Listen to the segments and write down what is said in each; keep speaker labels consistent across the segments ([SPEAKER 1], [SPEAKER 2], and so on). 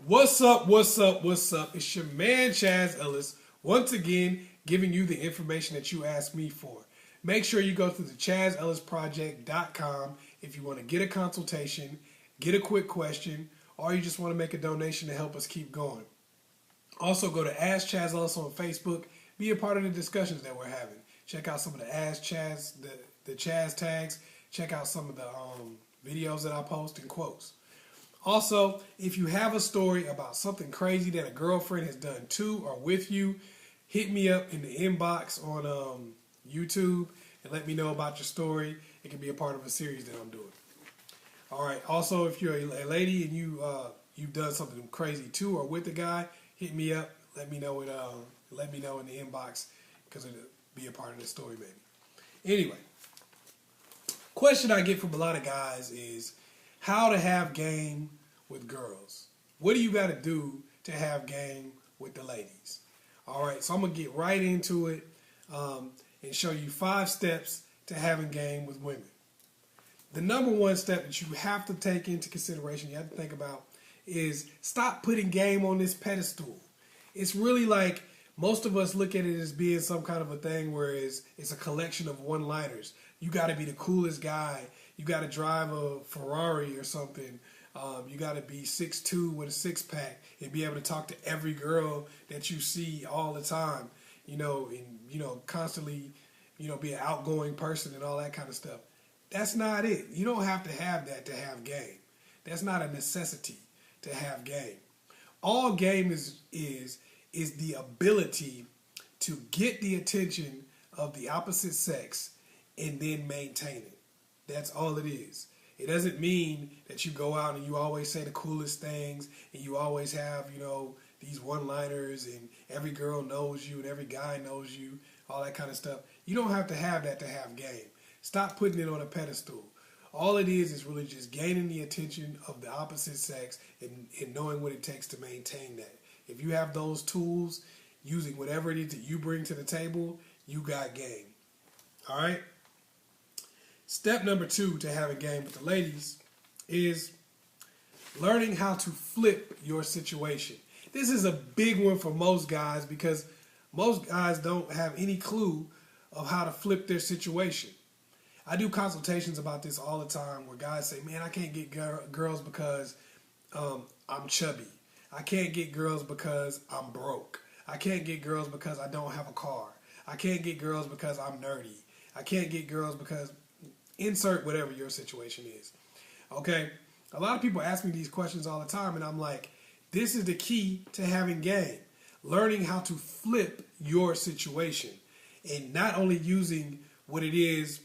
[SPEAKER 1] What's up, what's up, what's up? It's your man, ChazzEllis, once again giving you the information that you asked me for. Make sure you go to the ChazzEllisProject.com if you want to get a consultation, get a quick question, or you just want to make a donation to help us keep going. Also, go to AskChazzEllis on Facebook. Be a part of the discussions that we're having. Check out some of the Ask Chaz, the Chaz tags. Check out some of the videos that I post and quotes. Also, if you have a story about something crazy that a girlfriend has done to or with you, hit me up in the inbox on YouTube and let me know about your story. It can be a part of a series that I'm doing. All right. Also, if you're a lady and you've done something crazy to or with a guy, hit me up. Let me know it. Let me know in the inbox because it'll be a part of the story, maybe. Anyway, question I get from a lot of guys is how to have game with girls. What do you got to do to have game with the ladies? All right, so I'm going to get right into it and show you 5 steps to having game with women. The number one step that you have to take into consideration, you have to think about, is stop putting game on this pedestal. It's really like most of us look at it as being some kind of a thing where it's a collection of one-liners. You got to be the coolest guy. You got to drive a Ferrari or something. You got to be 6'2" with a six-pack and be able to talk to every girl that you see all the time. And constantly, be an outgoing person and all that kind of stuff. That's not it. You don't have to have that to have game. That's not a necessity to have game. All game is the ability to get the attention of the opposite sex and then maintain it. That's all it is. It doesn't mean that you go out and you always say the coolest things and you always have, these one-liners and every girl knows you and every guy knows you, all that kind of stuff. You don't have to have that to have game. Stop putting it on a pedestal. All it is really just gaining the attention of the opposite sex and knowing what it takes to maintain that. If you have those tools, using whatever it is that you bring to the table, you got game. All right? Step number 2 to have a game with the ladies is learning how to flip your situation. This is a big one for most guys because most guys don't have any clue of how to flip their situation. I do consultations about this all the time where guys say, man, I can't get girls because I'm chubby. I can't get girls because I'm broke. I can't get girls because I don't have a car. I can't get girls because I'm nerdy. I can't get girls because insert whatever your situation is. Okay? A lot of people ask me these questions all the time, and I'm like, this is the key to having game. Learning how to flip your situation. And not only using what it is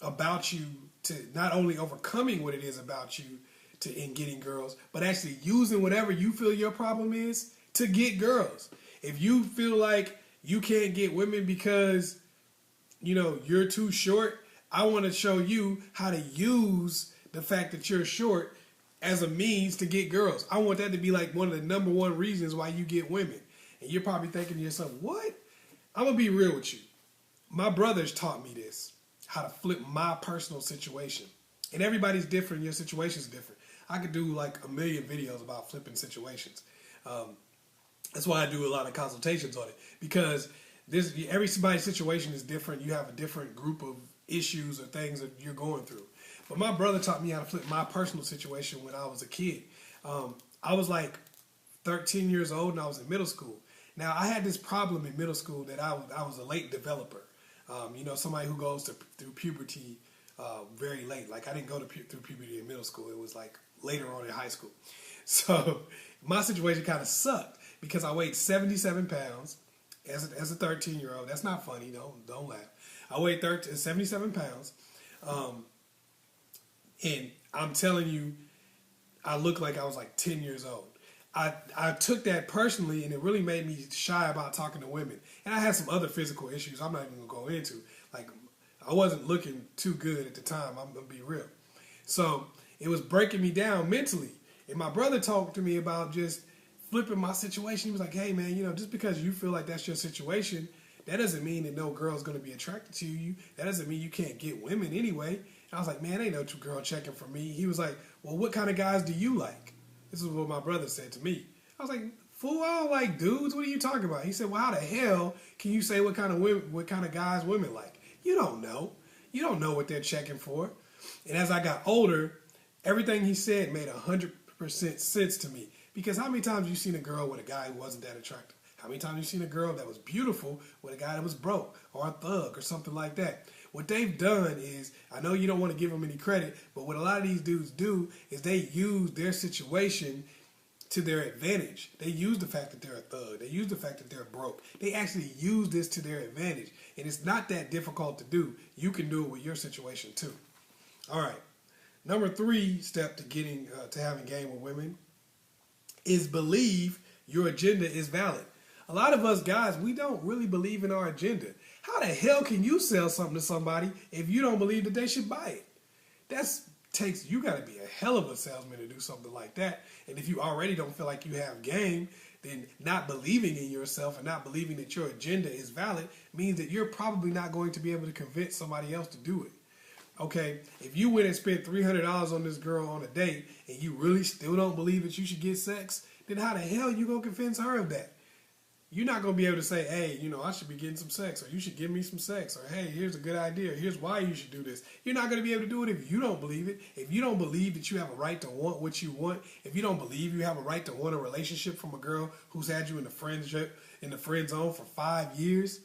[SPEAKER 1] about you to, not only overcoming what it is about you in getting girls, but actually using whatever you feel your problem is to get girls. If you feel like you can't get women because, you're too short, I want to show you how to use the fact that you're short as a means to get girls. I want that to be like one of the number one reasons why you get women. And you're probably thinking to yourself, what? I'm going to be real with you. My brothers taught me this, how to flip my personal situation. And everybody's different. Your situation's different. I could do like a million videos about flipping situations. That's why I do a lot of consultations on it. Because everybody's situation is different. You have a different group of issues or things that you're going through. But my brother taught me how to flip my personal situation when I was a kid. I was like 13 years old and I was in middle school. Now, I had this problem in middle school that I was a late developer. Somebody who goes through puberty very late. Like, I didn't go through puberty in middle school. It was like later on in high school. So my situation kind of sucked because I weighed 77 pounds as a 13-year-old. That's not funny. Don't laugh. I weighed 77 pounds. And I'm telling you, I looked like I was like 10 years old. I took that personally, and it really made me shy about talking to women. And I had some other physical issues I'm not even going to go into. Like, I wasn't looking too good at the time. I'm going to be real. So it was breaking me down mentally. And my brother talked to me about just flipping my situation. He was like, hey, man, just because you feel like that's your situation, that doesn't mean that no girl's going to be attracted to you. That doesn't mean you can't get women anyway. And I was like, man, ain't no girl checking for me. He was like, well, what kind of guys do you like? This is what my brother said to me. I was like, fool, I don't like dudes. What are you talking about? He said, well, how the hell can you say what kind of guys women like? You don't know. You don't know what they're checking for. And as I got older, everything he said made 100% sense to me. Because how many times you seen a girl with a guy who wasn't that attractive? How many times you seen a girl that was beautiful with a guy that was broke or a thug or something like that? What they've done is, I know you don't want to give them any credit, but what a lot of these dudes do is they use their situation to their advantage. They use the fact that they're a thug. They use the fact that they're broke. They actually use this to their advantage. And it's not that difficult to do. You can do it with your situation too. All right. Number 3 step to getting to having game with women is believe your agenda is valid. A lot of us guys, we don't really believe in our agenda. How the hell can you sell something to somebody if you don't believe that they should buy it? You got to be a hell of a salesman to do something like that. And if you already don't feel like you have game, then not believing in yourself and not believing that your agenda is valid means that you're probably not going to be able to convince somebody else to do it. Okay, if you went and spent $300 on this girl on a date and you really still don't believe that you should get sex, then how the hell you going to convince her of that? You're not going to be able to say, hey, I should be getting some sex, or you should give me some sex, or hey, here's a good idea, here's why you should do this. You're not going to be able to do it if you don't believe it. If you don't believe that you have a right to want what you want, if you don't believe you have a right to want a relationship from a girl who's had you in the friend zone for 5 years,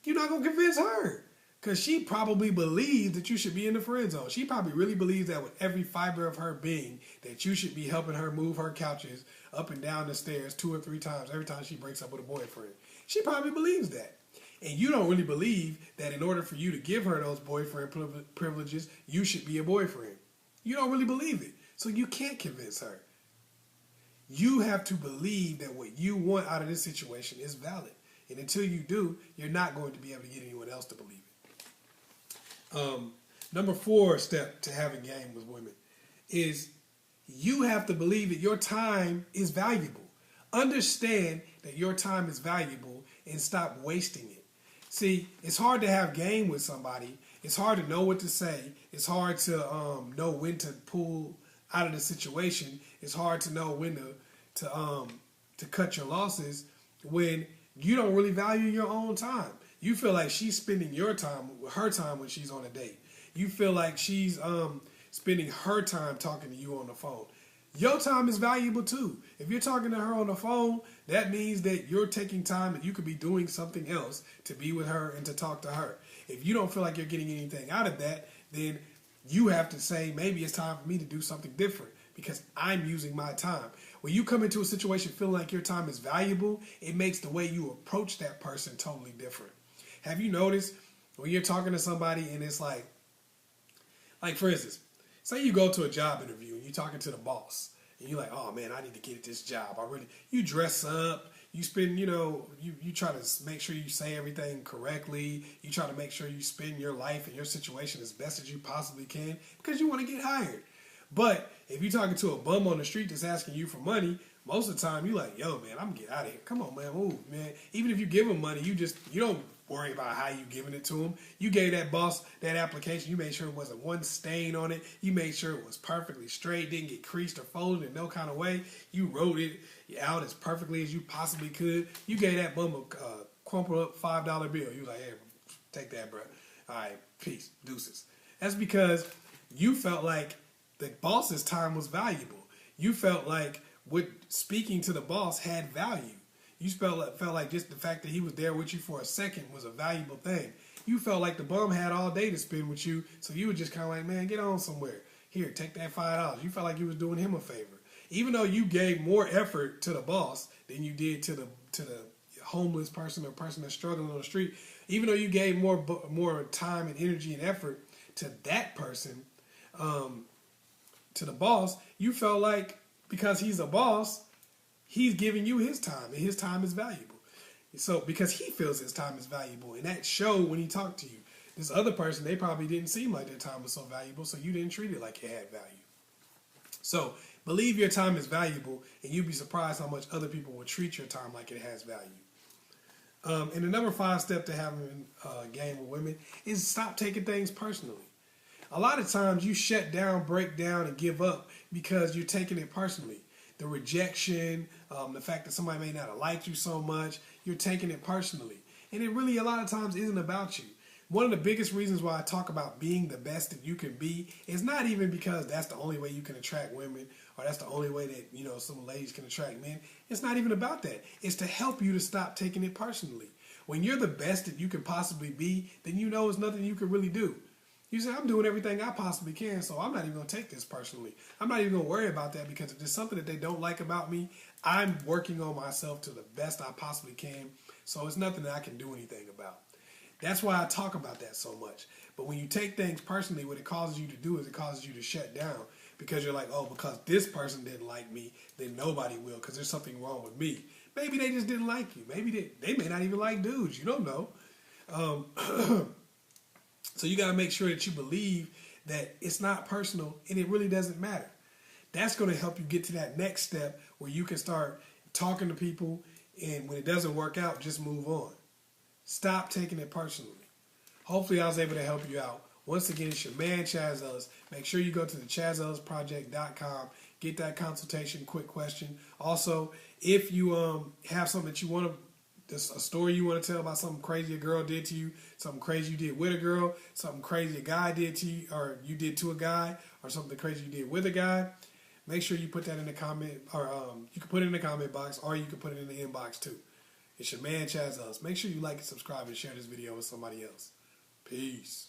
[SPEAKER 1] you're not going to convince her. Because she probably believes that you should be in the friend zone. She probably really believes that with every fiber of her being, that you should be helping her move her couches up and down the stairs 2 or 3 times every time she breaks up with a boyfriend. She probably believes that. And you don't really believe that in order for you to give her those boyfriend privileges, you should be a boyfriend. You don't really believe it. So you can't convince her. You have to believe that what you want out of this situation is valid. And until you do, you're not going to be able to get anyone else to believe it. Number 4 step to having game with women is you have to believe that your time is valuable. Understand that your time is valuable and stop wasting it. See, it's hard to have game with somebody. It's hard to know what to say. It's hard to know when to pull out of the situation. It's hard to know when to cut your losses when you don't really value your own time. You feel like she's spending her time when she's on a date. You feel like she's spending her time talking to you on the phone. Your time is valuable too. If you're talking to her on the phone, that means that you're taking time that you could be doing something else to be with her and to talk to her. If you don't feel like you're getting anything out of that, then you have to say, maybe it's time for me to do something different because I'm using my time. When you come into a situation feeling like your time is valuable, it makes the way you approach that person totally different. Have you noticed when you're talking to somebody and it's like for instance, say you go to a job interview and you're talking to the boss and you're like, oh man, I need to get this job. You dress up, you spend, you try to make sure you say everything correctly. You try to make sure you spend your life and your situation as best as you possibly can because you want to get hired. But if you're talking to a bum on the street that's asking you for money, most of the time you're like, yo man, I'm gonna get out of here. Come on man, move man. Even if you give them money, you don't worry about how you giving it to them. You gave that boss that application. You made sure it wasn't one stain on it. You made sure it was perfectly straight, didn't get creased or folded in no kind of way. You wrote it out as perfectly as you possibly could. You gave that bum a crumpled up $5 bill. You was like, hey, take that, bro. All right, peace, deuces. That's because you felt like the boss's time was valuable. You felt like what speaking to the boss had value. You felt like just the fact that he was there with you for a second was a valuable thing. You felt like the bum had all day to spend with you, so you were just kind of like, man, get on somewhere. Here, take that $5. You felt like you was doing him a favor. Even though you gave more effort to the boss than you did to the homeless person or person that's struggling on the street, even though you gave more time and energy and effort to that person, to the boss, you felt like because he's a boss, he's giving you his time, and his time is valuable. So, because he feels his time is valuable, and that showed when he talked to you. This other person, they probably didn't seem like their time was so valuable, so you didn't treat it like it had value. So, believe your time is valuable, and you'd be surprised how much other people will treat your time like it has value. And the number 5 step to having a game with women is stop taking things personally. A lot of times you shut down, break down, and give up because you're taking it personally. The rejection, the fact that somebody may not have liked you so much, you're taking it personally. And it really a lot of times isn't about you. One of the biggest reasons why I talk about being the best that you can be is not even because that's the only way you can attract women or that's the only way that, you know, some ladies can attract men. It's not even about that. It's to help you to stop taking it personally. When you're the best that you can possibly be, then you know there's nothing you can really do. You say, I'm doing everything I possibly can, so I'm not even going to take this personally. I'm not even going to worry about that because if there's something that they don't like about me, I'm working on myself to the best I possibly can, so it's nothing that I can do anything about. That's why I talk about that so much. But when you take things personally, what it causes you to do is it causes you to shut down because you're like, oh, because this person didn't like me, then nobody will because there's something wrong with me. Maybe they just didn't like you. Maybe they may not even like dudes. You don't know. So you got to make sure that you believe that it's not personal and it really doesn't matter. That's going to help you get to that next step where you can start talking to people, and when it doesn't work out, just move on. Stop taking it personally. Hopefully I was able to help you out. Once again, it's your man, ChazzEllis. Make sure you go to the ChazzEllisProject.com. Get that consultation, quick question. Also, if you have something that you want to, a story you want to tell about something crazy a girl did to you, something crazy you did with a girl, something crazy a guy did to you, or you did to a guy, or something crazy you did with a guy, make sure you put that in the comment, or you can put it in the comment box, or you can put it in the inbox too. It's your man, ChazzEllis. Make sure you like and subscribe and share this video with somebody else. Peace.